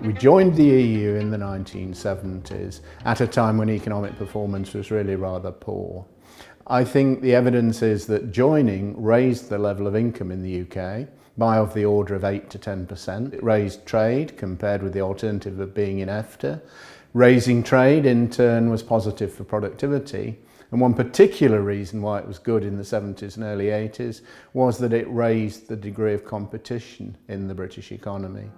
We joined the EU in the 1970s at a time when economic performance was really rather poor. I think the evidence is that joining raised the level of income in the UK by of the order of 8 to 10%. It raised trade compared with the alternative of being in EFTA. Raising trade in turn was positive for productivity. And one particular reason why it was good in the 70s and early 80s was that it raised the degree of competition in the British economy.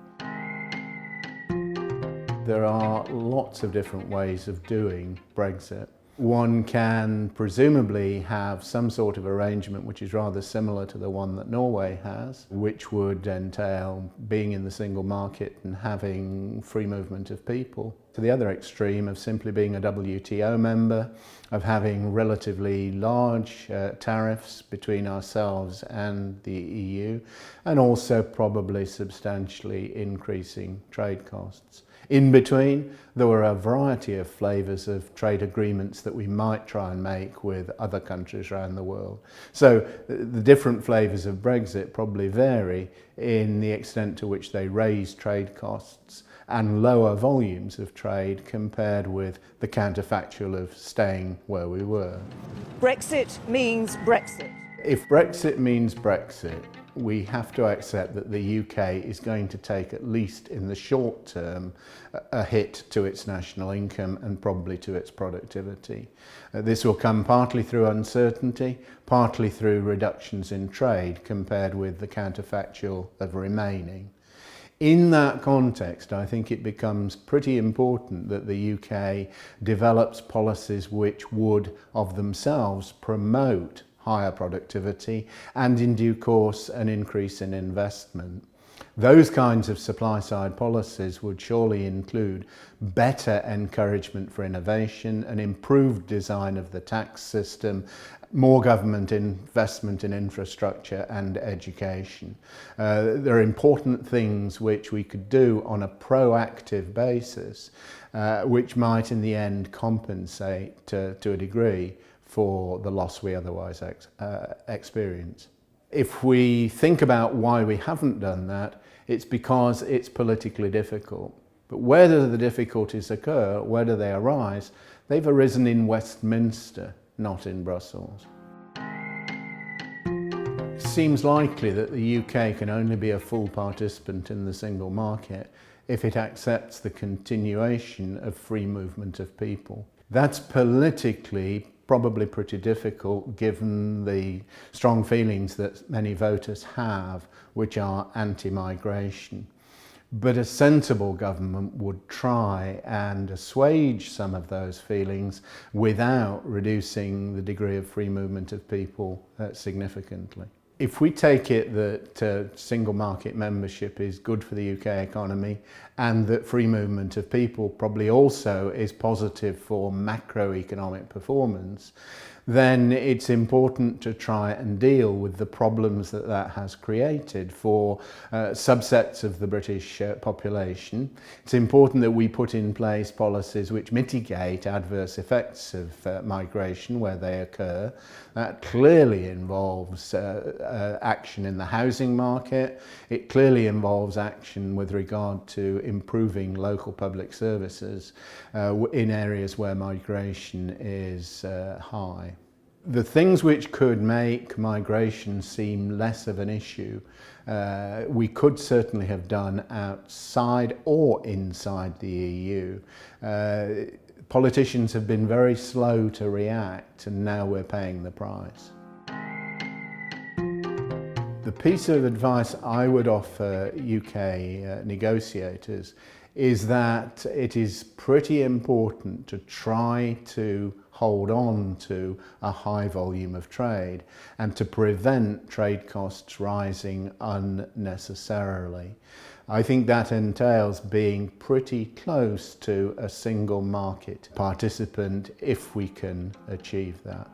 There are lots of different ways of doing Brexit. One can presumably have some sort of arrangement which is rather similar to the one that Norway has, which would entail being in the single market and having free movement of people. To the other extreme of simply being a WTO member, of having relatively large tariffs between ourselves and the EU, and also probably substantially increasing trade costs. In between, there were a variety of flavours of trade agreements that we might try and make with other countries around the world. So the different flavours of Brexit probably vary in the extent to which they raise trade costs and lower volumes of trade compared with the counterfactual of staying where we were. Brexit means Brexit. If Brexit means Brexit, we have to accept that the UK is going to take, at least in the short term, a hit to its national income and probably to its productivity. This will come partly through uncertainty, partly through reductions in trade compared with the counterfactual of remaining. In that context, I think it becomes pretty important that the UK develops policies which would, of themselves, promote higher productivity and, in due course, an increase in investment. Those kinds of supply-side policies would surely include better encouragement for innovation, an improved design of the tax system, more government investment in infrastructure and education. There are important things which we could do on a proactive basis, which might in the end compensate to a degree for the loss we otherwise experience. If we think about why we haven't done that, it's because it's politically difficult. But where do the difficulties occur, where do they arise? They've arisen in Westminster, not in Brussels. It seems likely that the UK can only be a full participant in the single market if it accepts the continuation of free movement of people. That's politically probably pretty difficult given the strong feelings that many voters have, which are anti-migration. But a sensible government would try and assuage some of those feelings without reducing the degree of free movement of people significantly. If we take it that single market membership is good for the UK economy and that free movement of people probably also is positive for macroeconomic performance, then it's important to try and deal with the problems that that has created for subsets of the British population. It's important that we put in place policies which mitigate adverse effects of migration where they occur. That clearly involves action in the housing market. It clearly involves action with regard to improving local public services in areas where migration is high. The things which could make migration seem less of an issue, we could certainly have done outside or inside the EU. Politicians have been very slow to react, and now we're paying the price. The piece of advice I would offer UK negotiators is that it is pretty important to try to hold on to a high volume of trade and to prevent trade costs rising unnecessarily. I think that entails being pretty close to a single market participant if we can achieve that.